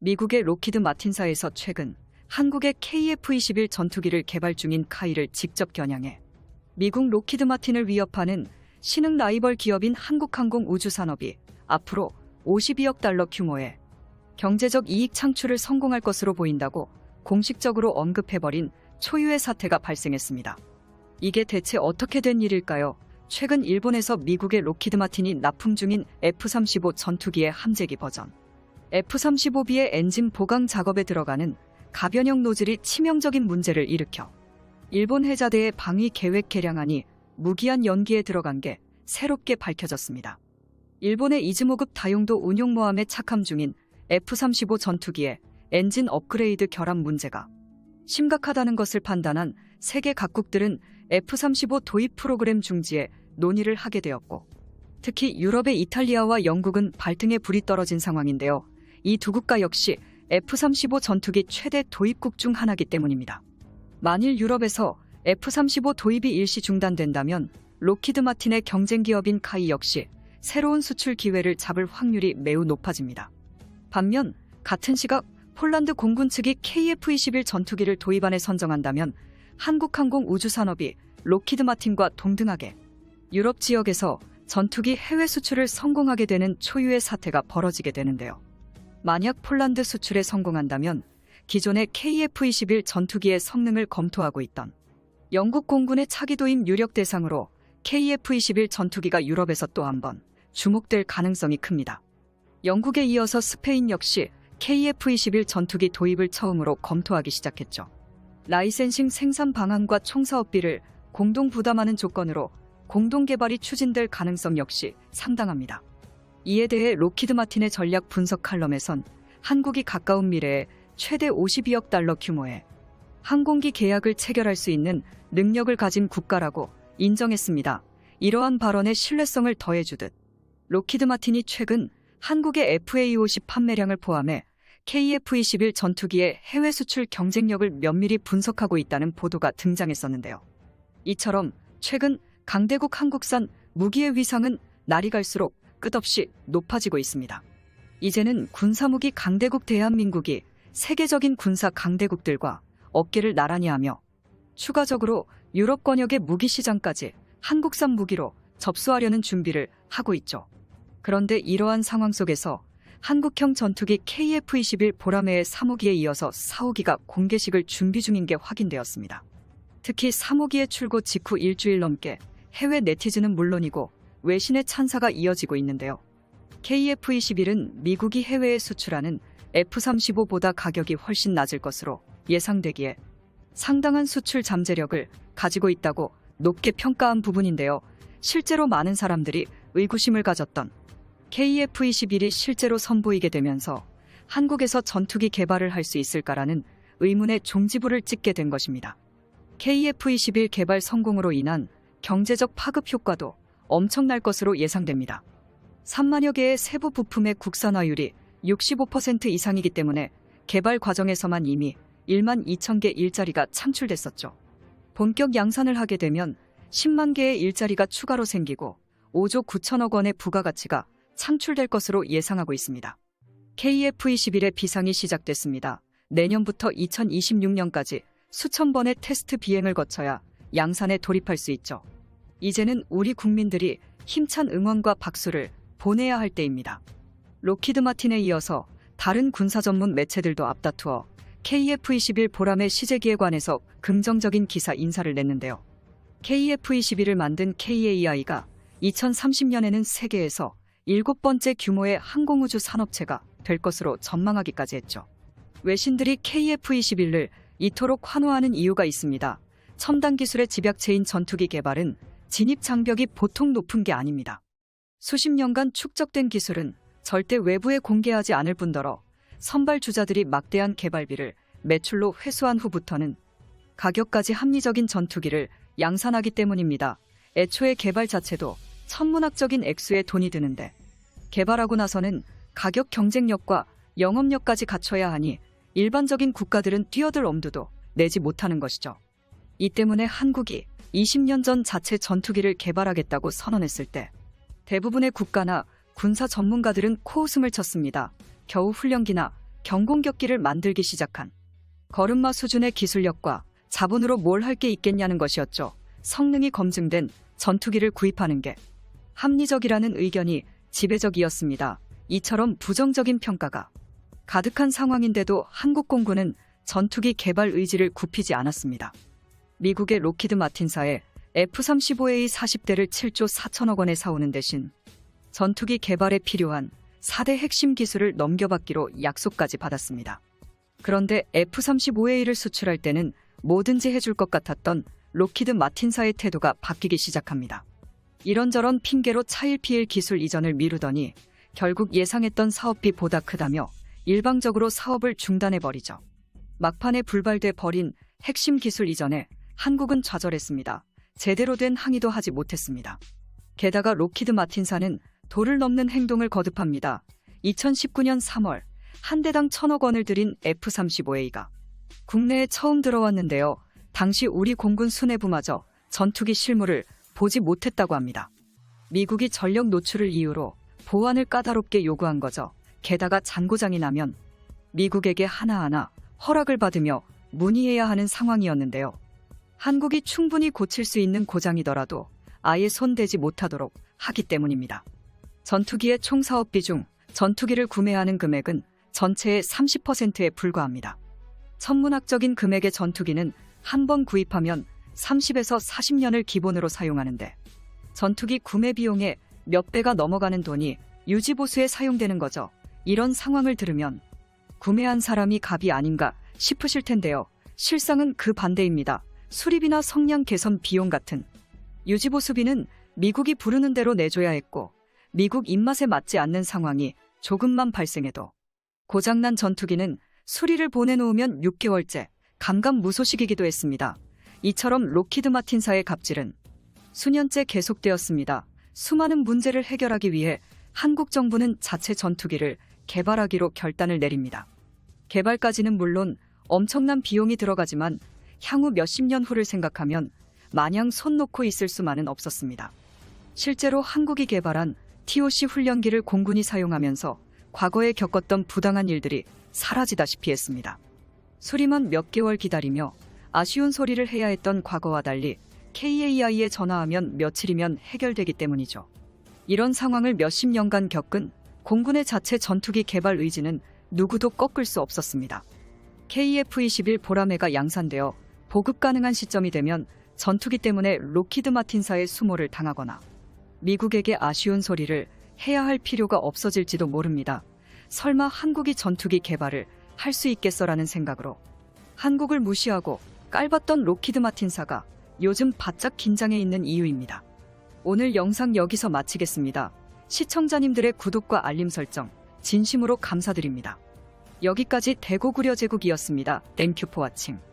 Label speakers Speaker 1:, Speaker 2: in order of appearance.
Speaker 1: 미국의 록히드 마틴사에서 최근 한국의 KF-21 전투기를 개발 중인 카이를 직접 겨냥해 미국 록히드 마틴을 위협하는 신흥 라이벌 기업인 한국항공우주산업이 앞으로 52억 달러 규모의 경제적 이익 창출을 성공할 것으로 보인다고 공식적으로 언급해버린 초유의 사태가 발생했습니다. 이게 대체 어떻게 된 일일까요? 최근 일본에서 미국의 록히드 마틴이 납품 중인 F-35 전투기의 함재기 버전 F-35B의 엔진 보강 작업에 들어가는 가변형 노즐이 치명적인 문제를 일으켜 일본 해자대의 방위 계획 개량안이 무기한 연기에 들어간 게 새롭게 밝혀졌습니다. 일본의 이즈모급 다용도 운용모함에 착함 중인 F-35 전투기의 엔진 업그레이드 결함 문제가 심각하다는 것을 판단한 세계 각국들은 F-35 도입 프로그램 중지에 논의를 하게 되었고, 특히 유럽의 이탈리아와 영국은 발등에 불이 떨어진 상황인데요. 이 두 국가 역시 F-35 전투기 최대 도입국 중 하나이기 때문입니다. 만일 유럽에서 F-35 도입이 일시 중단된다면 록히드 마틴의 경쟁 기업인 카이 역시 새로운 수출 기회를 잡을 확률이 매우 높아집니다. 반면 같은 시각 폴란드 공군 측이 KF-21 전투기를 도입안에 선정한다면 한국항공우주산업이 록히드 마틴과 동등하게 유럽 지역에서 전투기 해외 수출을 성공하게 되는 초유의 사태가 벌어지게 되는데요. 만약 폴란드 수출에 성공한다면 기존의 KF-21 전투기의 성능을 검토하고 있던 영국 공군의 차기 도입 유력 대상으로 KF-21 전투기가 유럽에서 또 한 번 주목될 가능성이 큽니다. 영국에 이어서 스페인 역시 KF-21 전투기 도입을 처음으로 검토하기 시작했죠. 라이센싱 생산 방안과 총사업비를 공동 부담하는 조건으로 공동 개발이 추진될 가능성 역시 상당합니다. 이에 대해 록히드 마틴의 전략 분석 칼럼에선 한국이 가까운 미래에 최대 52억 달러 규모의 항공기 계약을 체결할 수 있는 능력을 가진 국가라고 인정했습니다. 이러한 발언에 신뢰성을 더해주듯 록히드 마틴이 최근 한국의 FA-50 판매량을 포함해 KF-21 전투기의 해외 수출 경쟁력을 면밀히 분석하고 있다는 보도가 등장했었는데요. 이처럼 최근 강대국 한국산 무기의 위상은 날이 갈수록 끝없이 높아지고 있습니다. 이제는 군사무기 강대국 대한민국이 세계적인 군사 강대국들과 어깨를 나란히 하며 추가적으로 유럽 권역의 무기 시장까지 한국산 무기로 접수하려는 준비를 하고 있죠. 그런데 이러한 상황 속에서 한국형 전투기 KF-21 보라매의 3호기에 이어서 4호기가 공개식을 준비 중인 게 확인되었습니다. 특히 3호기의 출고 직후 일주일 넘게 해외 네티즌은 물론이고 외신의 찬사가 이어지고 있는데요. KF-21은 미국이 해외에 수출하는 F-35보다 가격이 훨씬 낮을 것으로 예상되기에 상당한 수출 잠재력을 가지고 있다고 높게 평가한 부분인데요. 실제로 많은 사람들이 의구심을 가졌던 KF-21이 실제로 선보이게 되면서 한국에서 전투기 개발을 할 수 있을까라는 의문의 종지부를 찍게 된 것입니다. KF-21 개발 성공으로 인한 경제적 파급 효과도 엄청날 것으로 예상됩니다. 3만여 개의 세부 부품의 국산화율이 65% 이상이기 때문에 개발 과정에서만 이미 1만 2천 개 일자리가 창출됐었죠. 본격 양산을 하게 되면 10만 개의 일자리가 추가로 생기고 5조 9천억 원의 부가가치가 창출될 것으로 예상하고 있습니다. KF-21의 비상이 시작됐습니다. 내년부터 2026년까지 수천 번의 테스트 비행을 거쳐야 양산에 돌입할 수 있죠. 이제는 우리 국민들이 힘찬 응원과 박수를 보내야 할 때입니다. 록히드 마틴에 이어서 다른 군사 전문 매체들도 앞다투어 KF-21 보라매 시제기에 관해서 긍정적인 기사 인사를 냈는데요. KF-21을 만든 KAI가 2030년에는 세계에서 7번째 규모의 항공우주 산업체가 될 것으로 전망하기까지 했죠. 외신들이 KF-21을 이토록 환호하는 이유가 있습니다. 첨단 기술의 집약체인 전투기 개발은 진입 장벽이 보통 높은 게 아닙니다. 수십 년간 축적된 기술은 절대 외부에 공개하지 않을 뿐더러 선발 주자들이 막대한 개발비를 매출로 회수한 후부터는 가격까지 합리적인 전투기를 양산하기 때문입니다. 애초에 개발 자체도 천문학적인 액수의 돈이 드는데 개발하고 나서는 가격 경쟁력과 영업력까지 갖춰야 하니 일반적인 국가들은 뛰어들 엄두도 내지 못하는 것이죠. 이 때문에 한국이 20년 전 자체 전투기를 개발하겠다고 선언했을 때 대부분의 국가나 군사 전문가들은 코웃음을 쳤습니다. 겨우 훈련기나 경공격기를 만들기 시작한 걸음마 수준의 기술력과 자본으로 뭘 할 게 있겠냐는 것이었죠. 성능이 검증된 전투기를 구입하는 게 합리적이라는 의견이 지배적이었습니다. 이처럼 부정적인 평가가 가득한 상황인데도 한국 공군은 전투기 개발 의지를 굽히지 않았습니다. 미국의 로키드 마틴사에 F-35A 40대를 7조 4천억 원에 사오는 대신 전투기 개발에 필요한 4대 핵심 기술을 넘겨받기로 약속까지 받았습니다. 그런데 F-35A를 수출할 때는 뭐든지 해줄 것 같았던 로키드 마틴사의 태도가 바뀌기 시작합니다. 이런저런 핑계로 차일피일 기술 이전을 미루더니 결국 예상했던 사업비 보다 크다며 일방적으로 사업을 중단해버리죠. 막판에 불발돼 버린 핵심 기술 이전에 한국은 좌절했습니다. 제대로 된 항의도 하지 못했습니다. 게다가 로키드 마틴사는 도를 넘는 행동을 거듭합니다. 2019년 3월 한 대당 1,000억 원을 들인 F-35A가 국내에 처음 들어왔는데요. 당시 우리 공군 수뇌부마저 전투기 실물을 보지 못했다고 합니다. 미국이 전력 노출을 이유로 보안을 까다롭게 요구한 거죠. 게다가 잔고장이 나면 미국에게 하나하나 허락을 받으며 문의해야 하는 상황이었는데요. 한국이 충분히 고칠 수 있는 고장이더라도 아예 손대지 못하도록 하기 때문입니다. 전투기의 총 사업비 중 전투기를 구매하는 금액은 전체의 30%에 불과합니다. 천문학적인 금액의 전투기는 한 번 구입하면 30에서 40년을 기본으로 사용하는데 전투기 구매 비용의 몇 배가 넘어가는 돈이 유지보수에 사용되는 거죠. 이런 상황을 들으면 구매한 사람이 갑이 아닌가 싶으실 텐데요. 실상은 그 반대입니다. 수리비나 성량 개선 비용 같은 유지보수비는 미국이 부르는 대로 내줘야 했고 미국 입맛에 맞지 않는 상황이 조금만 발생해도 고장난 전투기는 수리를 보내놓으면 6개월째 감감무소식이기도 했습니다. 이처럼 로키드 마틴사의 갑질은 수년째 계속되었습니다. 수많은 문제를 해결하기 위해 한국 정부는 자체 전투기를 개발하기로 결단을 내립니다. 개발까지는 물론 엄청난 비용이 들어가지만 향후 몇십 년 후를 생각하면 마냥 손 놓고 있을 수만은 없었습니다. 실제로 한국이 개발한 TOC 훈련기를 공군이 사용하면서 과거에 겪었던 부당한 일들이 사라지다시피 했습니다. 수리만 몇 개월 기다리며 아쉬운 소리를 해야 했던 과거와 달리 KAI에 전화하면 며칠이면 해결되기 때문이죠. 이런 상황을 몇십 년간 겪은 공군의 자체 전투기 개발 의지는 누구도 꺾을 수 없었습니다. KF-21 보라매가 양산되어 보급 가능한 시점이 되면 전투기 때문에 로키드 마틴사의 수모를 당하거나 미국에게 아쉬운 소리를 해야 할 필요가 없어질지도 모릅니다. 설마 한국이 전투기 개발을 할 수 있겠어라는 생각으로 한국을 무시하고 깔봤던 로키드 마틴사가 요즘 바짝 긴장해 있는 이유입니다. 오늘 영상 여기서 마치겠습니다. 시청자님들의 구독과 알림 설정 진심으로 감사드립니다. 여기까지 대고구려 제국이었습니다. 땡큐 포 와칭.